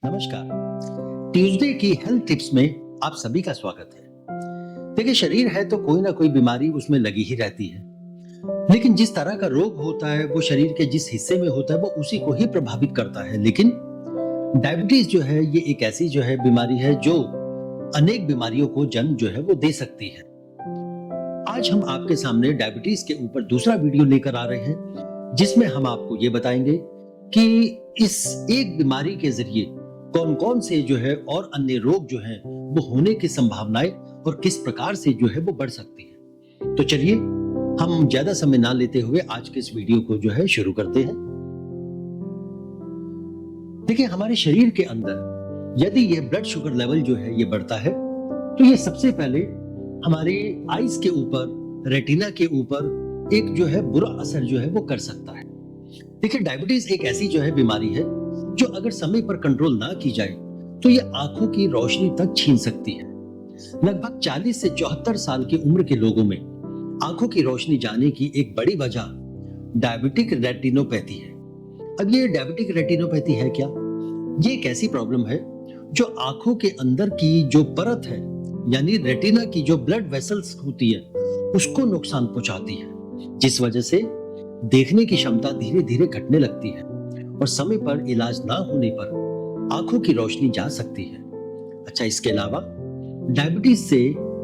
नमस्कार। ट्यूसडे की health tips में आप सभी का स्वागत है। देखिए, शरीर है तो कोई ना कोई बीमारी उसमें लगी ही रहती है, लेकिन जिस तरह का रोग होता है वो शरीर के जिस हिस्से में होता है वो उसी को ही प्रभावित करता है। लेकिन डायबिटीज जो है ये एक ऐसी जो है बीमारी है जो अनेक बीमारियों को जन्म जो है वो दे सकती है। आज हम आपके सामने डायबिटीज के ऊपर दूसरा वीडियो लेकर आ रहे हैं, जिसमें हम आपको ये बताएंगे कि इस एक बीमारी के जरिए कौन कौन से जो है और अन्य रोग जो हैं वो होने की संभावनाएं और किस प्रकार से जो है वो बढ़ सकती है। तो चलिए हम ज्यादा समय ना लेते हुए आज के इस वीडियो को जो है शुरू करते हैं। देखिए, हमारे शरीर के अंदर यदि ये ब्लड शुगर लेवल जो है ये बढ़ता है तो ये सबसे पहले हमारे आईज के ऊपर, रेटिना के ऊपर एक जो है बुरा असर जो है वो कर सकता है। देखिए, डायबिटीज एक ऐसी जो है बीमारी है जो अगर समय पर कंट्रोल ना की जाए तो ये आंखों की रोशनी तक छीन सकती है। लगभग 40 से 74 साल की उम्र के लोगों में आंखों की रोशनी जाने की एक बड़ी वजह डायबिटिक रेटिनोपैथी है। अब ये डायबिटिक रेटिनोपैथी है क्या? ये एक ऐसी प्रॉब्लम है जो आंखों के अंदर की जो परत है, यानी रेटिना की जो ब्लड वेसल्स होती है, उसको नुकसान पहुंचाती है, जिस वजह से देखने की क्षमता धीरे धीरे घटने लगती है और समय पर इलाज ना होने पर आंखों की रोशनी जा सकती है। अच्छा, इसके अलावा डायबिटीज से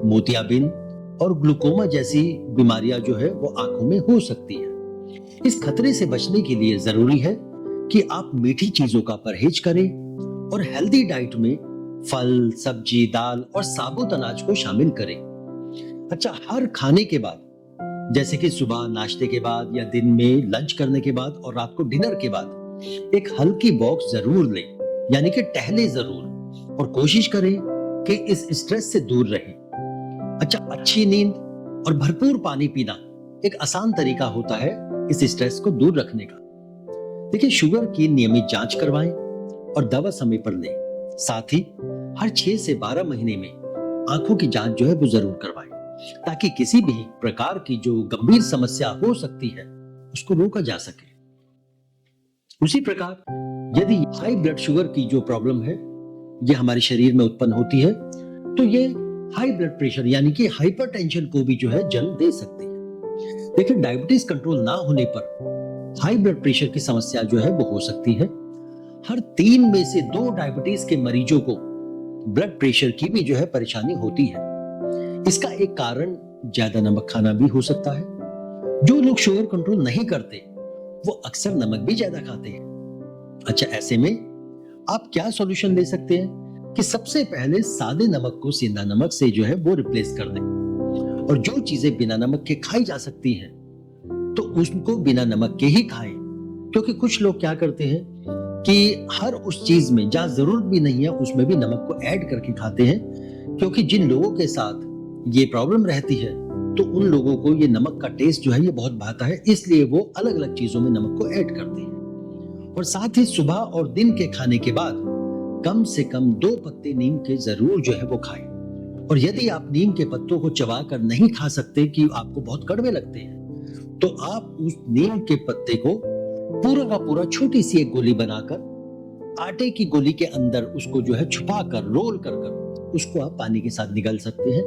मोतियाबिंद और ग्लूकोमा जैसी बीमारियां जो है वो आंखों में हो सकती है। इस खतरे से बचने के लिए जरूरी है कि आप मीठी चीजों का परहेज करें और हेल्दी डाइट में फल, सब्जी, दाल और साबुत अनाज को शामिल करें। अच्छा, हर खाने के बाद, जैसे कि सुबह नाश्ते के बाद या दिन में लंच करने के बाद और रात को डिनर के बाद एक हल्की वॉक जरूर लें, यानी कि टहले जरूर, और कोशिश करें कि इस स्ट्रेस से दूर रहें। अच्छा, अच्छी नींद और भरपूर पानी पीना एक आसान तरीका होता है इस स्ट्रेस को दूर रखने का। देखिए, शुगर की नियमित जांच करवाएं और दवा समय पर लें। साथ ही हर 6 से 12 महीने में आंखों की जांच जो है वो जरूर करवाएं, ताकि किसी भी प्रकार की जो गंभीर समस्या हो सकती है उसको रोका जा सके। उसी प्रकार यदि हाई ब्लड शुगर की जो प्रॉब्लम है ये हमारे शरीर में उत्पन्न होती है तो ये हाई ब्लड प्रेशर यानी कि हाइपरटेंशन को भी जो है जन्म दे सकती है। देखिए, डायबिटीज कंट्रोल ना होने पर हाई ब्लड प्रेशर की समस्या जो है वो हो सकती है। हर 3 में से 2 डायबिटीज के मरीजों को ब्लड प्रेशर की भी जो है परेशानी होती है। इसका एक कारण ज्यादा नमक खाना भी हो सकता है। जो लोग शुगर कंट्रोल नहीं करते वो अक्सर नमक भी ज्यादा खाते हैं। अच्छा, ऐसे में आप क्या सॉल्यूशन ले सकते हैं कि सबसे पहले सादे नमक को सेंधा नमक से जो है वो रिप्लेस कर दें, और जो चीजें बिना नमक के खाई जा सकती हैं तो उसको बिना नमक के ही खाएं। क्योंकि कुछ लोग क्या करते हैं कि हर उस चीज में जहां जरूरत भी नहीं है उसमें भी नमक को ऐड करके खाते हैं। क्योंकि जिन लोगों के साथ ये प्रॉब्लम रहती है तो उन लोगों को ये नमक का टेस्ट जो है ये बहुत भाता है, इसलिए वो अलग अलग चीजों में नमक को ऐड करते हैं। और साथ ही सुबह और दिन के खाने के बाद कम से कम 2 पत्ते नीम के जरूर जो है वो खाएं। और यदि आप नीम के पत्तों को चबाकर नहीं खा सकते कि आपको बहुत कड़वे लगते हैं, तो आप उस नीम के पत्ते को पूरा का पूरा छोटी सी एक गोली बनाकर आटे की गोली के अंदर उसको जो है छुपा कर रोल कर उसको आप पानी के साथ निगल सकते हैं।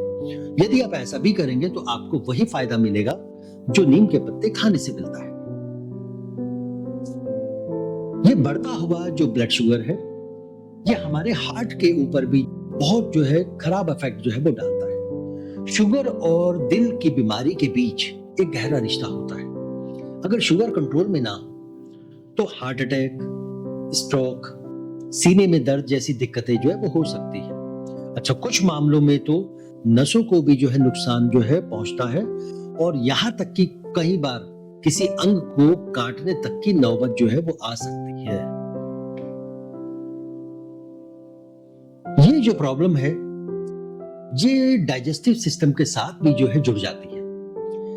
यदि आप ऐसा भी करेंगे तो आपको वही फायदा मिलेगा जो नीम के पत्ते खाने से मिलता है। ये बढ़ता हुआ जो ब्लड शुगर है ये हमारे हार्ट के ऊपर भी बहुत जो है खराब इफेक्ट जो है वो डालता है। शुगर और दिल की बीमारी के बीच एक गहरा रिश्ता होता है। अगर शुगर कंट्रोल में ना हो तो हार्ट अटैक, स्ट्रोक, सीने में दर्द जैसी दिक्कतें जो है वो हो सकती है। अच्छा, कुछ मामलों में तो नसों को भी जो है नुकसान जो है पहुंचता है, और यहां तक कि कई बार किसी अंग को काटने तक की नौबत जो है वो आ सकती है। ये जो प्रॉब्लम है ये डाइजेस्टिव सिस्टम के साथ भी जो है जुड़ जाती है।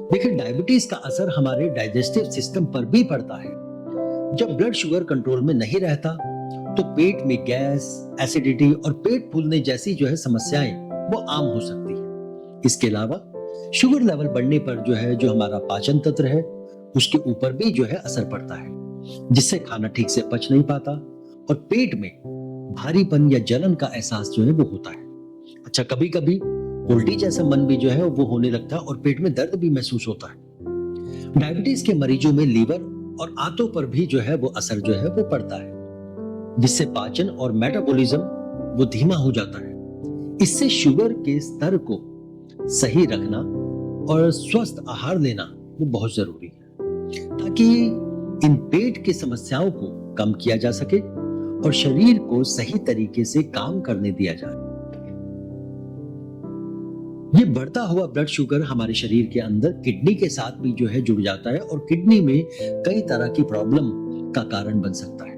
देखिए, डायबिटीज का असर हमारे डाइजेस्टिव सिस्टम पर भी पड़ता है। जब ब्लड शुगर कंट्रोल में नहीं रहता तो पेट में गैस, एसिडिटी और पेट फूलने जैसी जो है समस्याएं वो आम हो सकती है। इसके अलावा शुगर लेवल बढ़ने पर जो है जो हमारा पाचन तंत्र है उसके ऊपर भी जो है असर पड़ता है, जिससे खाना ठीक से पच नहीं पाता और पेट में भारीपन या जलन का एहसास जो है वो होता है। अच्छा, कभी कभी उल्टी जैसा मन भी जो है वो होने लगता है और पेट में दर्द भी महसूस होता है। डायबिटीज के मरीजों में लीवर और आंतों पर भी जो है वो असर जो है वो पड़ता है, जिससे पाचन और मेटाबॉलिज्म वो धीमा हो जाता है। इससे शुगर के स्तर को सही रखना और स्वस्थ आहार लेना वो बहुत जरूरी है, ताकि इन पेट की समस्याओं को कम किया जा सके और शरीर को सही तरीके से काम करने दिया जाए। ये बढ़ता हुआ ब्लड शुगर हमारे शरीर के अंदर किडनी के साथ भी जो है जुड़ जाता है और किडनी में कई तरह की प्रॉब्लम का कारण बन सकता है।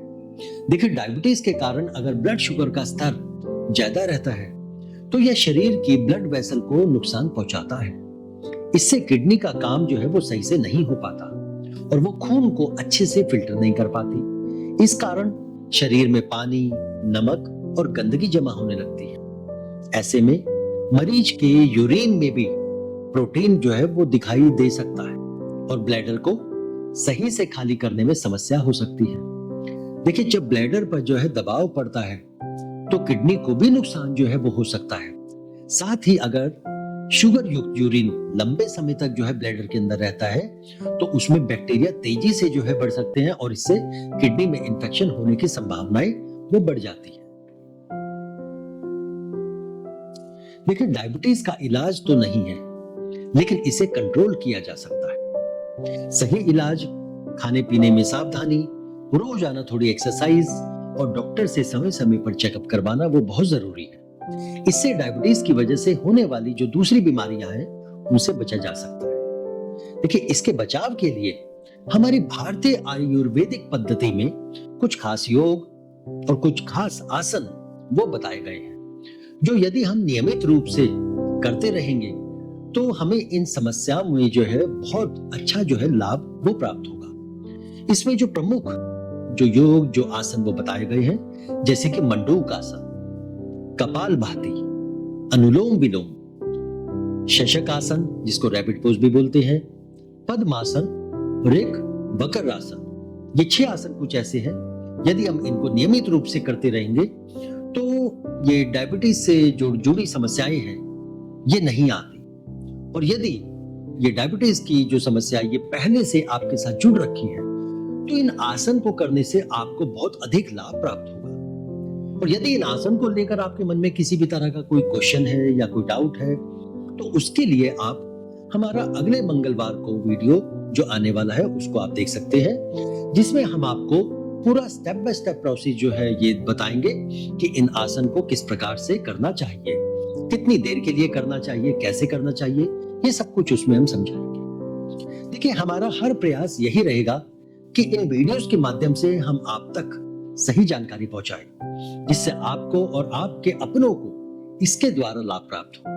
देखिए, डायबिटीज के कारण अगर ब्लड शुगर का स्तर ज्यादा रहता है तो यह शरीर की ब्लड वेसल को नुकसान पहुंचाता है। इससे किडनी का काम जो है वो सही से नहीं हो पाता और वो खून को अच्छे से फिल्टर नहीं कर पाती। इस कारण शरीर में पानी, नमक और गंदगी जमा होने लगती है। ऐसे में मरीज के यूरिन में भी प्रोटीन जो है वो दिखाई दे सकता है और ब्लैडर को सही से खाली करने में समस्या हो सकती है। देखिए, जब ब्लैडर पर जो है दबाव पड़ता है तो किडनी को भी नुकसान जो है वो हो सकता है। साथ ही अगर शुगर युक्त यूरिन लंबे समय तक जो है ब्लैडर के अंदर रहता है तो उसमें बैक्टीरिया तेजी से जो है बढ़ सकते हैं और इससे किडनी में इंफेक्शन होने की संभावनाएं वो बढ़ जाती है। देखिए, डायबिटीज का इलाज तो नहीं है, लेकिन इसे कंट्रोल किया जा सकता है। सही इलाज, खाने पीने में सावधानी, रोजाना थोड़ी एक्सरसाइज और डॉक्टर से समय समय पर चेकअप करवाना वो बहुत जरूरी है। इससे डायबिटीज की वजह से होने वाली जो दूसरी बीमारियां हैं उनसे बचा जा सकता है। देखिए, इसके बचाव के लिए हमारी भारतीय आयुर्वेदिक पद्धति में कुछ खास योग और कुछ खास आसन वो बताए गए हैं, जो यदि हम नियमित रूप से करते रहेंगे तो हमें इन समस्याओं में जो है बहुत अच्छा जो है लाभ वो प्राप्त होगा। इसमें जो प्रमुख जो योग जो आसन वो बताए गए हैं, जैसे कि मंडूक आसन, कपालभाति, अनुलोम विलोम, शशक आसन जिसको रैबिट पोज भी बोलते हैं, पद्मासन और एक वक्र आसन। ये 6 आसन कुछ ऐसे हैं, यदि हम इनको नियमित रूप से करते रहेंगे तो ये डायबिटीज से जो जुड़ी समस्याएं हैं ये नहीं आती। और यदि ये डायबिटीज की जो समस्या ये पहले से आपके साथ जुड़ रखी है तो इन आसन को करने से आपको बहुत अधिक लाभ प्राप्त होगा। और यदि इन आसन को लेकर आपके मन में किसी भी तरह का कोई क्वेश्चन है या कोई डाउट है तो उसके लिए आप हमारा अगले मंगलवार को वीडियो जो आने वाला है उसको आप देख सकते हैं, जिसमें हम आपको पूरा स्टेप बाय स्टेप प्रोसेस जो है ये बताएंगे कि इन आसन को किस प्रकार से करना चाहिए, कितनी देर के लिए करना चाहिए, कैसे करना चाहिए, ये सब कुछ उसमें हम समझाएंगे। देखिए, हमारा हर प्रयास यही रहेगा कि इन वीडियोस के माध्यम से हम आप तक सही जानकारी पहुंचाएं, जिससे आपको और आपके अपनों को इसके द्वारा लाभ प्राप्त हो।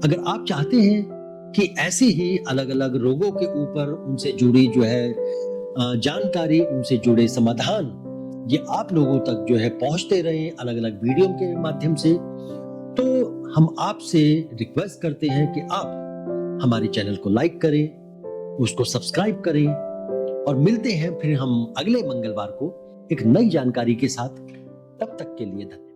अगर आप चाहते हैं कि ऐसी ही अलग अलग रोगों के ऊपर उनसे जुड़ी जो है जानकारी, उनसे जुड़े समाधान ये आप लोगों तक जो है पहुंचते रहे अलग अलग वीडियो के माध्यम से, तो हम आपसे रिक्वेस्ट करते हैं कि आप हमारे चैनल को लाइक करें, उसको सब्सक्राइब करें और मिलते हैं फिर हम अगले मंगलवार को एक नई जानकारी के साथ। तब तक के लिए धन्यवाद।